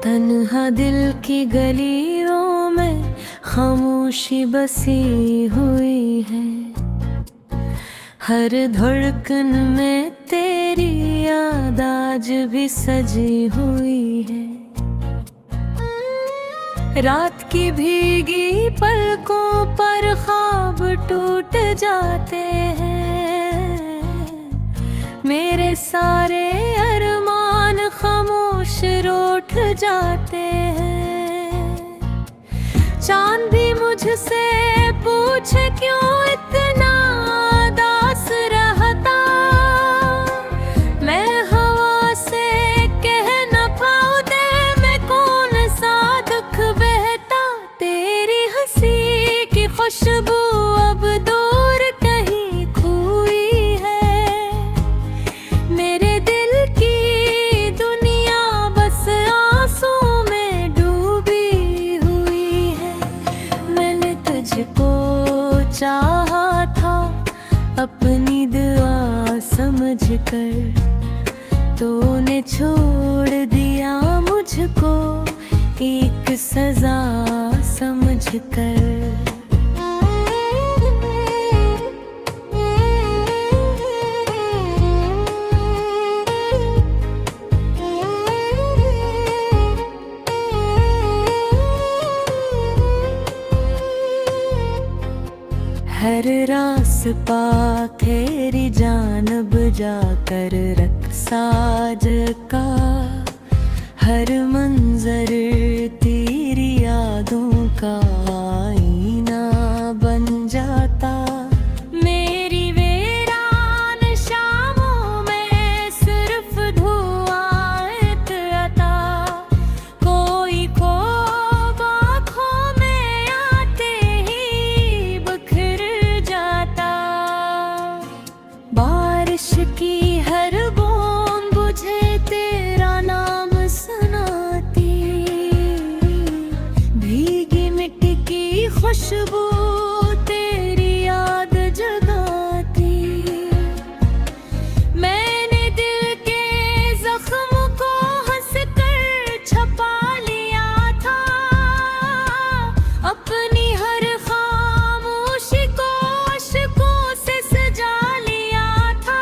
तन्हा दिल की गलियों में खामोशी बसी हुई है। हर धड़कन में तेरी याद आज भी सजी हुई है। रात की भीगी पलकों पर ख्वाब टूट जाते हैं। मेरे सारे अरमान खामोश रूठ जाते हैं। चांद भी मुझसे पूछे क्यों इतना दास रहता। मैं हवा से कह न पाऊं दे मैं कौन सा दुख बहता। तेरी हंसी की खुशबू अब दूर कहीं खोई है। मेरे दिल की दुनिया बस आंसू में डूबी हुई है। मैंने तुझको चाहा था अपनी दुआ समझकर, तूने छोड़ दिया मुझको एक सजा समझकर। हर रास पाखेरी जानब जाकर रख साज का। हर मंजर तेरी यादों का आईना बन जाता। मेरी वीरान शामों में सिर्फ धुआं आता। कोई ख्वाब आँखों में आते ही बिखर जाता। बारिश की हर बूंद बुझे तेरा नाम सुनाती। भीगी मिट्टी की खुशबू तेरी याद जगाती। मैंने दिल के जख्म को हंसकर छपा लिया था। अपनी हर खामोशी को अश्कों से सजा लिया था।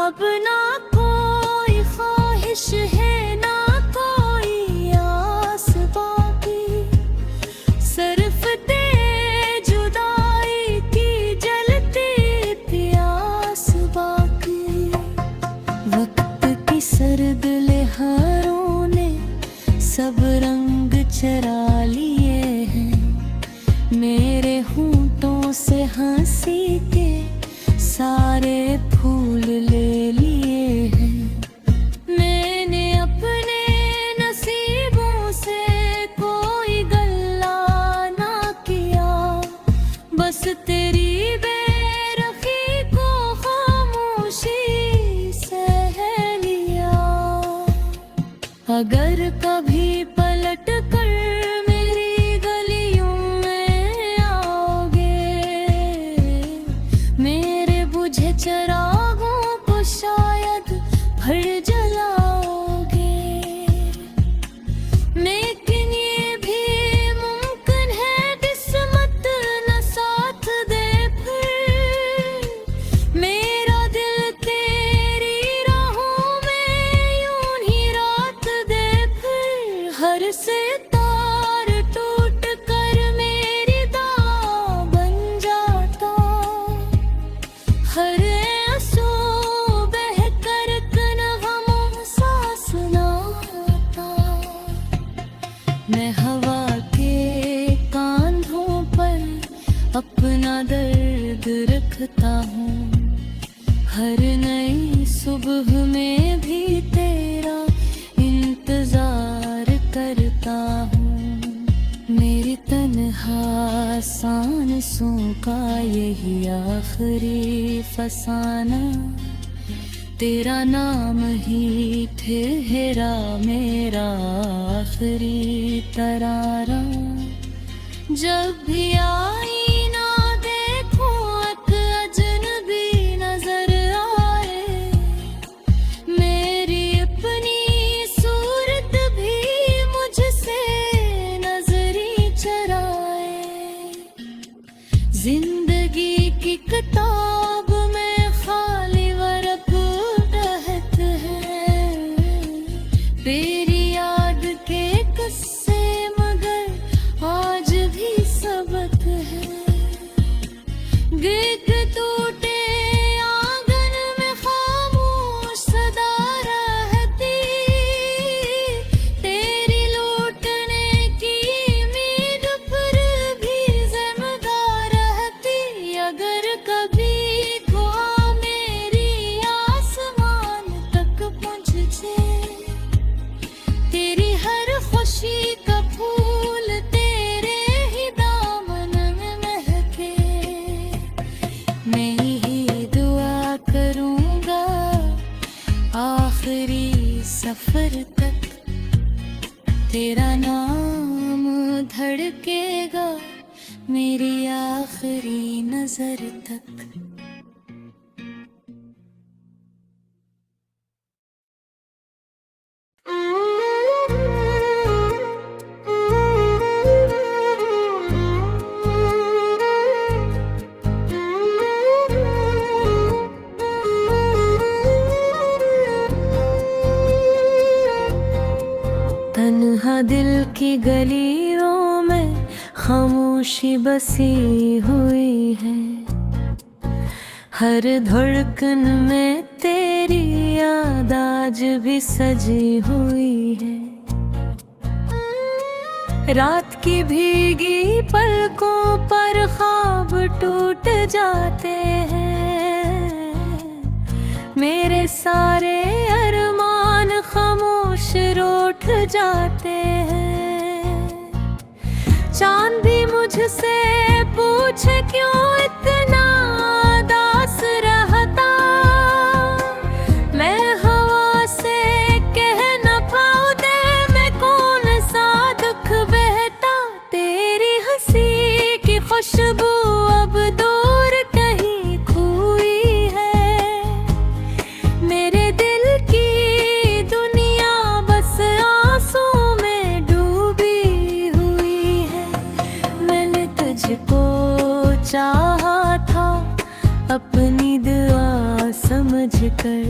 अब ना कोई ख्वाहिश है ना कोई आस बाकी। सिर्फ तेरी जुदाई की जलती प्यास बाकी। वक्त की सर्द लहरों ने सब रंग चरा लिए हैं। मेरे होंठों से हंसी के सारे फूल ले लिए हैं। मैंने अपने नसीबों से कोई गल्ला ना किया। बस तेरी बेरखी को खामोशी सह लिया। अगर कभी पलट कर मेरी गलियों में आओगे, मेरे बुझे चिरागों को शायद भर जलाओगे। लेकिन ये भी मुमकिन है किस्मत न साथ दे फिर। मेरा दिल तेरी राहों में यूं ही रात दे फिर। हर सितार टूट कर मेरी दां बन जाता। हर आंसू बह कर गमों सा सुनाता। मैं हवा के कांधों पर अपना दर्द रखता हूँ। हर नई सुबह में भी तेरा इंतजार करता हूँ। मेरी तन्हा सांसों का यही आखिरी फसाना। तेरा नाम ही ठहरा मेरा आखिरी तरारा। जब भी आईना देखूं एक अजनबी नजर आए। मेरी अपनी सूरत भी मुझ तेरी याद के किस्से मगर आज भी सबक है। गिग टूटे आंगन में खामोश सदा रहती, तेरी लौटने की उम्मीद पर भी जिम्मेदार रहती। अगर कभी दुआ मेरी आसमान तक पहुँच जाए, तेरी हर खुशी का फूल तेरे ही दामन में महके, मैं ही दुआ करूँगा आखिरी सफर तक, तेरा नाम धड़केगा मेरी आखिरी नजर तक। तन्हा दिल की गलियों में खामोशी बसी हुई है, हर धड़कन में तेरी याद आज भी सजी हुई है। रात की भीगी पलकों पर ख्वाब टूट जाते हैं, मेरे सारे अरमान खामोश रूठ जाते हैं। चांद भी मुझसे पूछे क्यों इतना दास रहता, मैं हवा से कह न पाऊं दे मैं कौन सा दुख बहता। तेरी हंसी की खुशबू अब दूर कहीं खोई है, मेरे दिल की दुनिया बस आंसू में डूबी हुई है। मैंने तुझको चाहा था अपनी दुआ समझकर,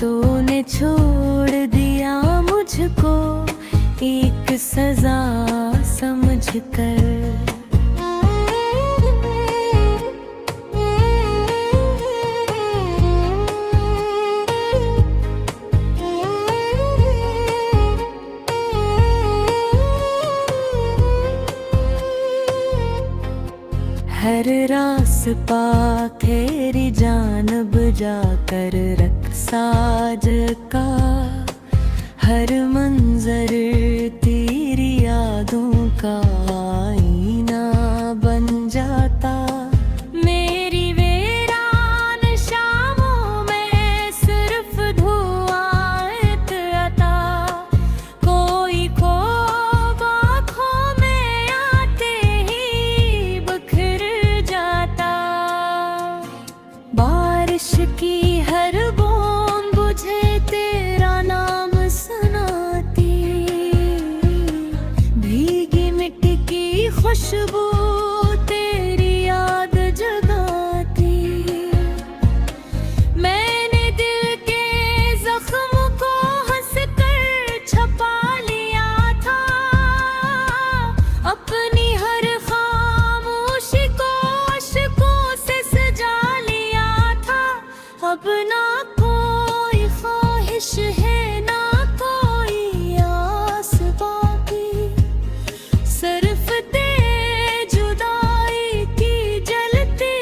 तूने छोड़ दिया मुझको एक सजा समझकर। हर रास पा तेरी जानब जाकर रक्साज का, हर मंजर तेरी यादों का आईना बन जाता। मेरी वीरान शामों में सिर्फ धुआं आता, कोई ख्वाब आँखों में आते ही बिखर जाता। बारिश की हर बूंद मुझे तेरा नाम सुनाती, भीगी मिट्टी की खुशबू तेरी याद जगाती। मैंने दिल के जख्म को हंसकर छपा लिया था, अपनी हर खामोशी को अश्कों से सजा लिया था। अब ना कोई ख्वाहिश है ना कोई आस बाकी, सिर्फ तेरी जुदाई की जलती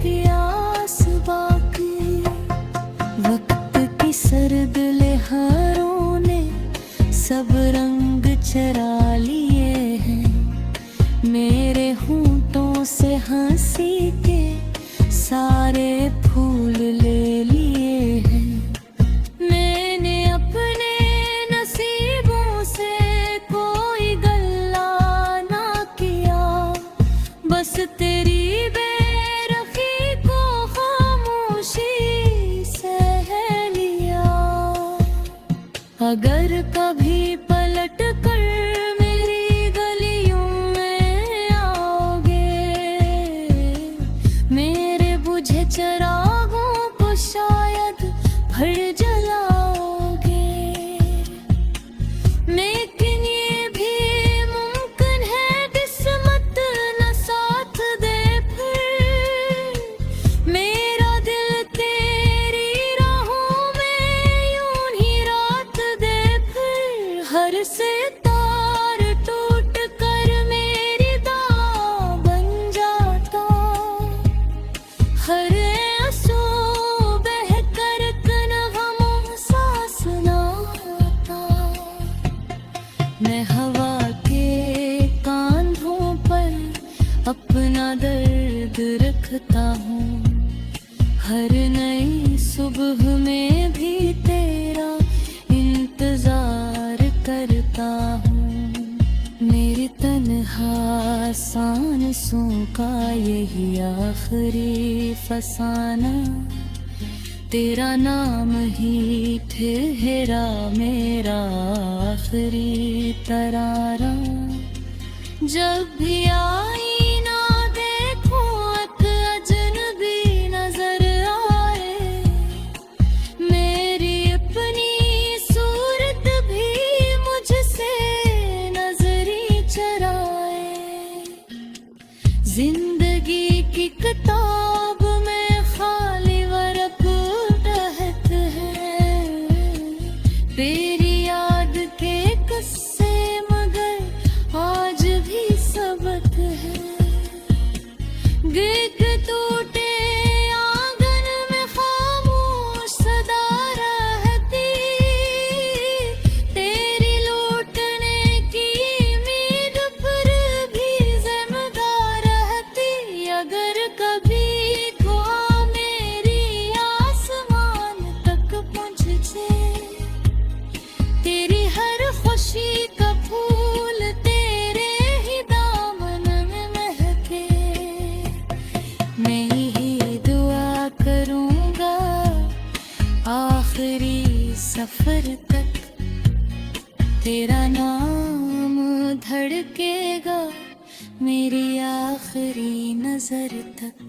प्यास बाकी। वक्त की सर्द लहरों ने सब रंग चरा लिए हैं, मेरे होंठों से हंसी के सारे फूल ले लिए हैं। मैंने अपने नसीबों से कोई गल्ला ना किया, बस तेरी बेरखी को खामोशी सह लिया। अगर कभी पलट कर मेरी गलियों में आओगे, मेरे बुझे चरागों को शायद भर जलाओगे। हर सितार टूट कर मेरी दाव बन जाता, हर आंसू बह कर कनगमों सांस ना आता। मैं हवा के कांधों पर अपना दर्द रखता हूँ, हर नई सुबह में भी तेरा इंतजार करता हूँ। मेरी तन्हा सांसों का यही आखिरी फसाना, तेरा नाम ही ठहरा मेरा आखिरी तरारा। जब भी आईना देखो एक अजनबी नजर आए, मेरी अपनी सूरत भी मुझसे नजरी चराए। जिंदगी की किताब में खाली वर्क रहत है, तेरी याद के किस्से मगर आज भी सबक है। गिग टूटे आंगन में खामोश सदा रहती, तेरी लौटने की उम्मीद पर भी जिम्मेदार रहती। अगर कभी दुआ मेरी आसमान तक पहुँच जाए, तेरी हर खुशी का फूल तेरे ही दामन में महके। मैं यही दुआ करूँगा आखिरी सफर तक, तेरा नाम धड़केगा मेरी आखिरी नजर तक।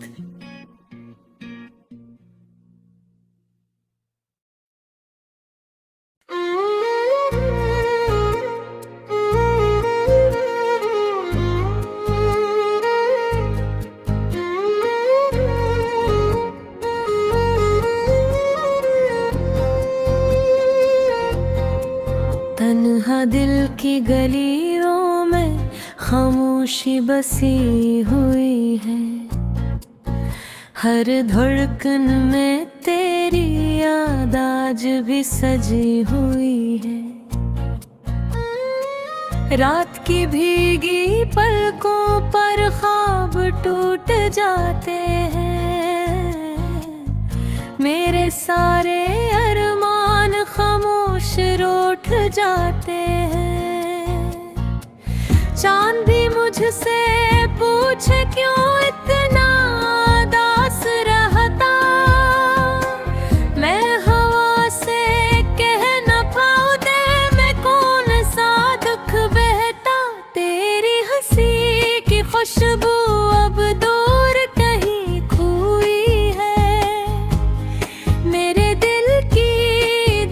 तन्हा दिल की गलियों में खामोशी बसी हुई है, हर धड़कन में तेरी याद आज भी सजी हुई है। रात की भीगी पलकों पर ख्वाब टूट जाते हैं, मेरे सारे अरमान खामोश रूठ जाते हैं। चांद भी मुझसे पूछे क्यों इतना दास रहता, मैं हवा से कह न पाऊं दे मैं कौन सा दुख बहता। तेरी हंसी की खुशबू अब दूर कहीं खोई है, मेरे दिल की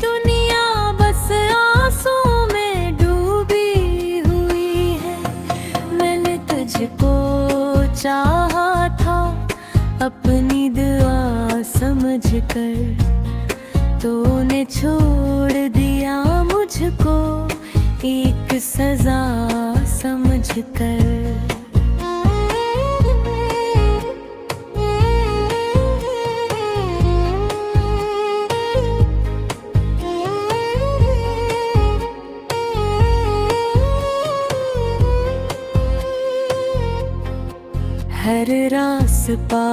दुनिया बस आंसू में डूबी हुई है। मैंने तुझको चाहा था अपनी दुआ समझकर, तूने छोड़ दिया मुझको एक सजा समझकर। हर रास पा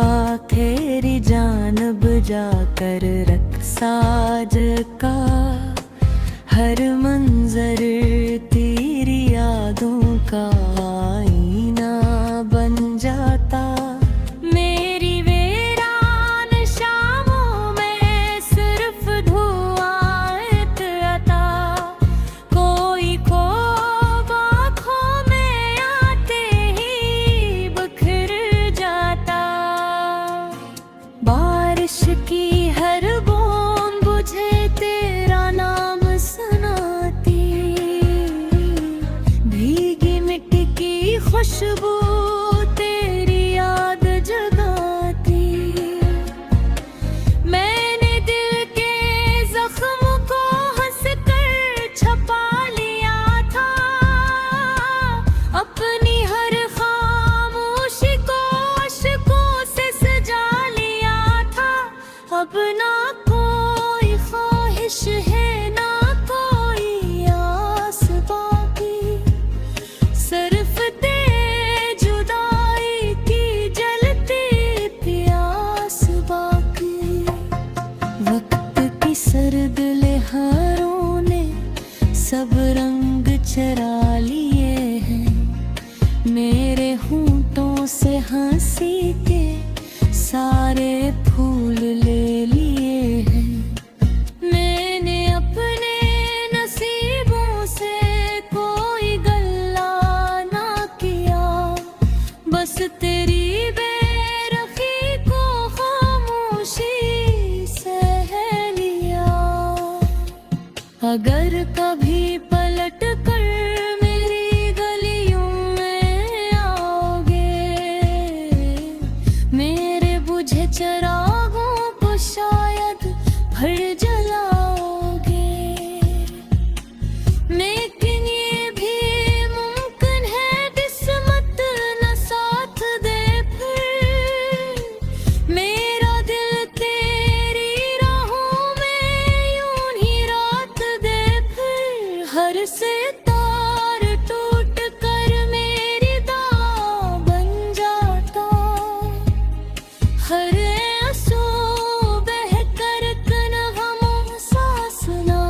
तेरी जानब जाकर रक्सा का, हर मंजर तेरी यादों का आईना बन जाता। मेरी वीरान शामों में सिर्फ धुआं आता, कोई ख्वाब आँखों में आते ही बिखर जाता। बारिश की हर बूंद मुझे तेरा नाम सुनाती, सब रंग चरा लिए हैं, मेरे होंठों से हंसी के सारे फूल ले लिए हैं। मैंने अपने नसीबों से कोई गल्ला ना किया, बस तेरी बेरखी को खामोशी से लिया। अगर कभी पलट कर मेरी गलियों में आओगे, मेरे बुझे चरागों को शायद भर जलाओगे। लेकिन ये भी मुमकिन है किस्मत न साथ दे फिर, मेरा दिल तेरी राहों में यूं ही रात दे फिर। हर सितार टूट कर मेरी दां बन जाता, हर आंसू बह कर कनगमों सांस ना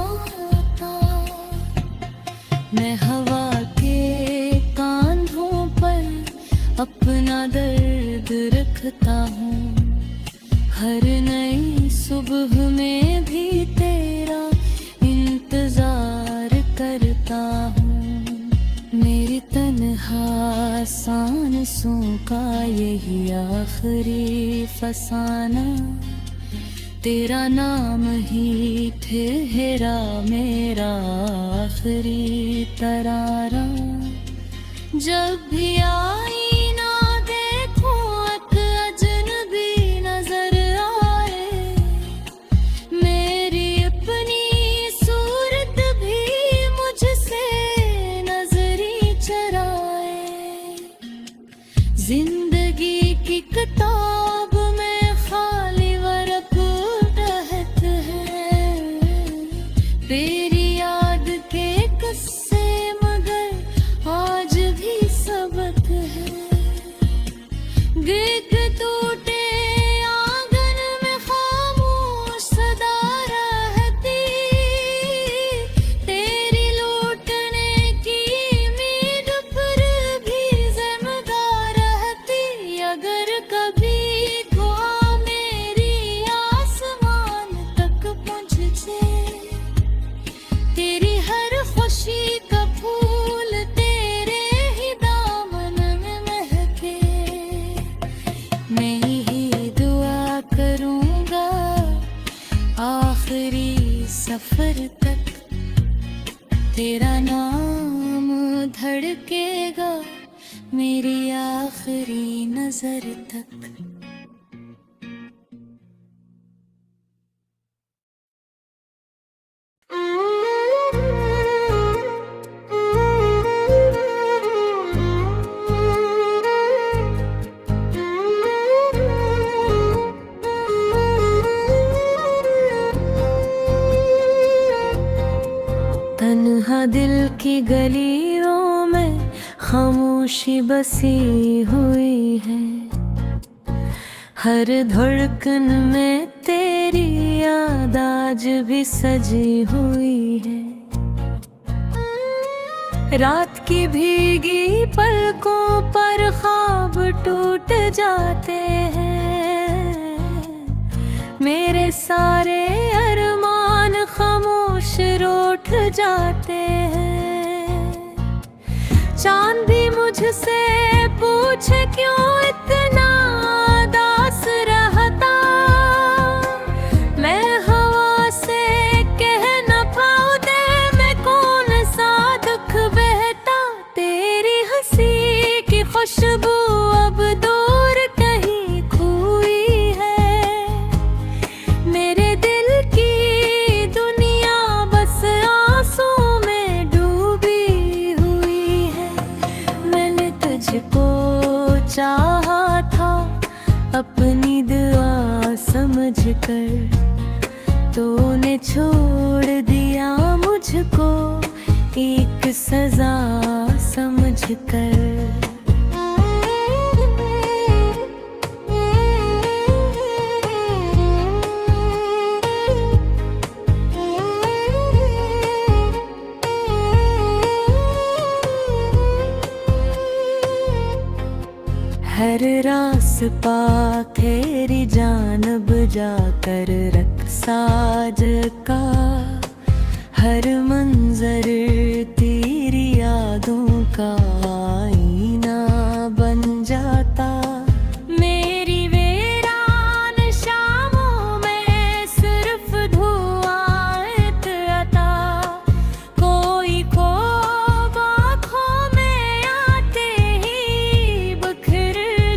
आता। मैं हवा के कांधों पर अपना दर्द रखता हूँ, हर नई सुबह में भी तेरा इंतजार करता हूँ। मेरी तन्हा सांसों का यही आखिरी फसाना, तेरा नाम ही ठहरा मेरा आखिरी तरारा। जब भी आईना देखूं एक अजनबी नजर आए, मेरी अपनी सूरत भी मुझसे नजरी चराए। जिंदगी की किताब में खाली वर्क रहत है, तेरी याद के किस्से मगर आज भी सबक है। गिर टूटे आंगन में खामोश सदा रहती, तेरी लौटने की उम्मीद पर भी जिम्मेदार रहती। अगर कभी दुआ मेरी आसमान तक पहुँचे, तेरी हर खुशी का फूल तेरे ही दामन में महके। मैं यही दुआ करूँगा आखिरी सफर तक, तेरा नाम धड़केगा मेरी आखिरी नजर तक। तन्हा दिल की गलियों में खामोशी बसी हुई है, हर धड़कन में तेरी याद आज भी सजी हुई है। रात की भीगी पलकों पर ख्वाब टूट जाते हैं, मेरे सारे अरमान खामोश रूठ जाते हैं। चांद भी मुझसे पूछे क्यों इतना दास रहता, मैं हवा से कह न पाऊं दे मैं कौन सा दुख बहता। तेरी हंसी की खुशबू अब दूर कहीं खोई है, मेरे दिल की दुनिया बस आंसू में डूबी हुई है। मैंने तुझको चाहा था अपनी दुआ समझकर, तूने छोड़ दिया मुझको एक सजा समझकर। हर रास पाखेरी जानब जाकर रख साज का, हर मंजर तेरी यादों का आईना बन जाता। मेरी वीरान शामों में सिर्फ धुआं आता, कोई ख्वाब आँखों में आते ही बिखर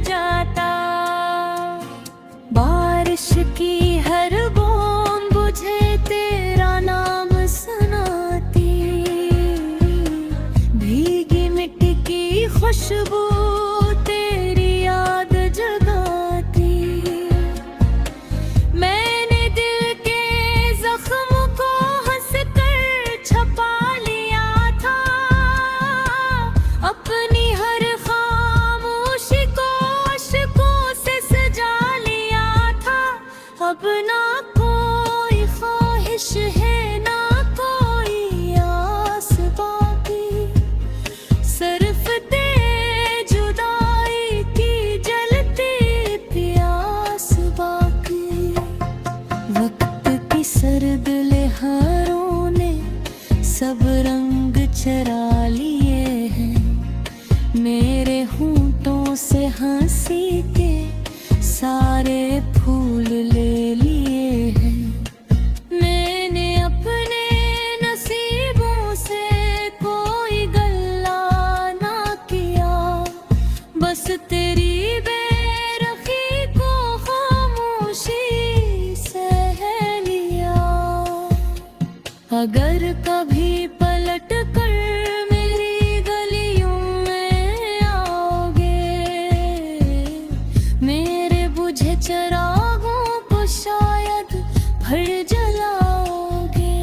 जाता। बारिश की हर बूंद बुझे तेरा नाम सुनाती, भीगी मिट्टी की खुशबू तेरी याद जगाती। मैंने दिल के जख्म को हंसकर छपा लिया था, अपनी हर खामोशी को अश्कों से सजा लिया था। अब ना कोई ख्वाहिश है ना कोई आस बाकी, सिर्फ तेरी जुदाई की जलती प्यास बाकी। वक्त की सर्द लहरों ने सब रंग चरा लिए हैं, मेरे होंठों से हंसी के सारे फूल ले लिए हैं। मैंने अपने नसीबों से कोई गल्ला ना किया, बस तेरी बेरखी को खामोशी सह लिया। अगर कभी पलट कर मेरी गलियों में आओगे, मेरे बुझे चरागों को शायद भर जलाओगे।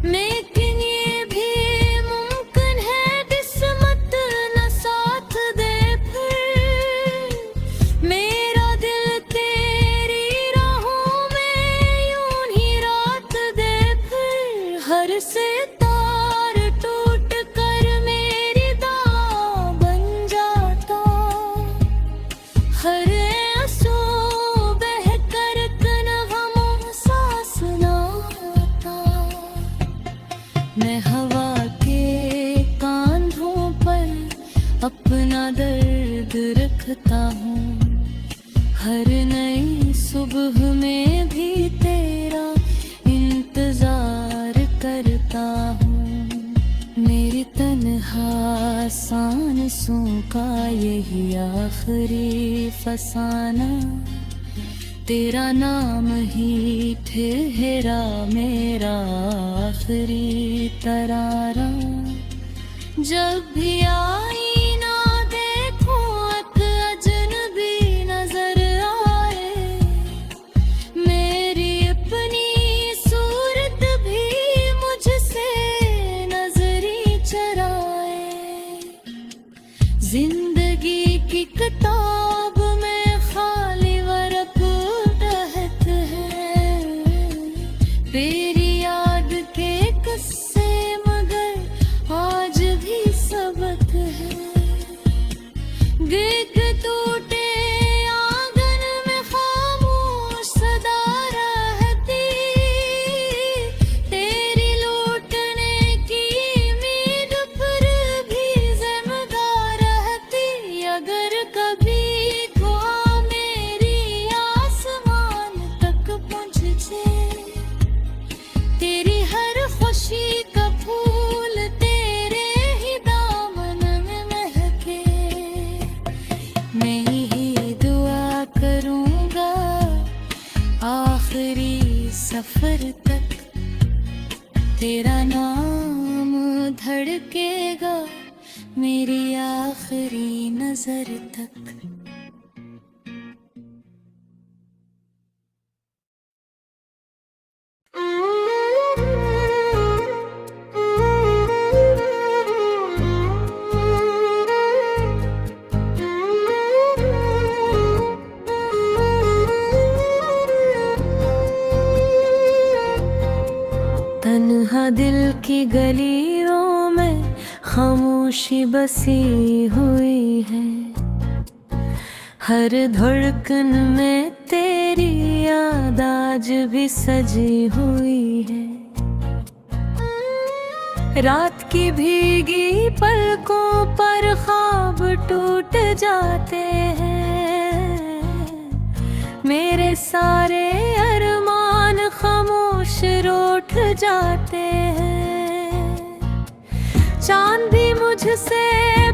लेकिन ये भी मुमकिन है किस्मत न साथ दे फिर, मेरा दिल तेरी राहों में यूं ही रात दे फिर। हर सितार टूट कर मेरी दां बन जाता, हर आंसू बह कर गमों सांस ना आता। मैं हवा के कांधों पर अपना दर्द रखता हूँ, हर नई सुबह में भी तेरा इंतजार करता हूँ। मेरी तन्हा सांसों का यही आखिरी फसाना, तेरा नाम ही ठहरा मेरा आखिरी तरारा। जब भी आईना देखूं एक अजनबी नजर आए, मेरी अपनी सूरत भी मुझसे नजरी चराए। जिंदगी की किताब में खाली वर्क रहत है, तेरी याद के किस्से मगर आज भी सबक है। गिग टूटे आंगन में खामोश सदा रहती, तेरी लौटने की उम्मीद पर भी जिम्मेदार रहती। अगर कभी दुआ मेरी आसमान तक पहुँच जाए, तेरी हर खुशी का फूल तेरे ही दामन में महके, मैं यही दुआ करूँगा आखिरी सफर तक, तेरा नाम धड़केगा मेरी आखिरी नजर तक। तन्हा दिल की गलियों में खामोशी बसी हुई है, हर धड़कन में तेरी याद आज भी सजी हुई है। रात की भीगी पलकों पर ख्वाब टूट जाते हैं। मेरे सारे अरमान खामोश रूठ जाते हैं। चांद भी मुझसे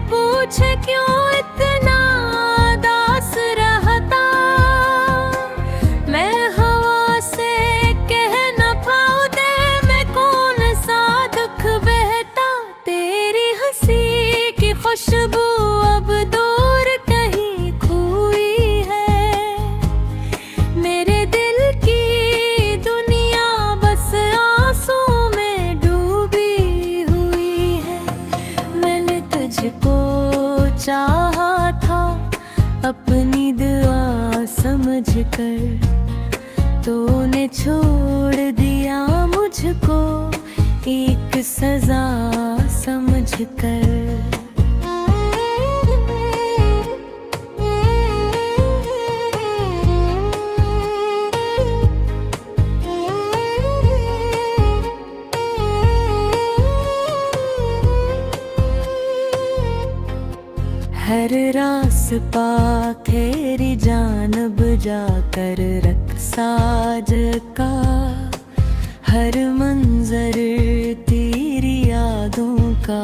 पूछे क्यों इतना दास रहता। मैं हवा से कह न पाऊं दे मैं कौन सा दुख बहता। तेरी हंसी की खुशबू अब दूर कहीं खोई है। मेरे दिल की दुनिया बस आंसू में डूबी हुई है। मैंने तुझको चाहा था अपनी दुआ समझकर, तूने छोड़ दिया मुझको एक सजा समझकर। हर रास पा तेरी जानब जाकर रक्साज का। हर मंजर तेरी यादों का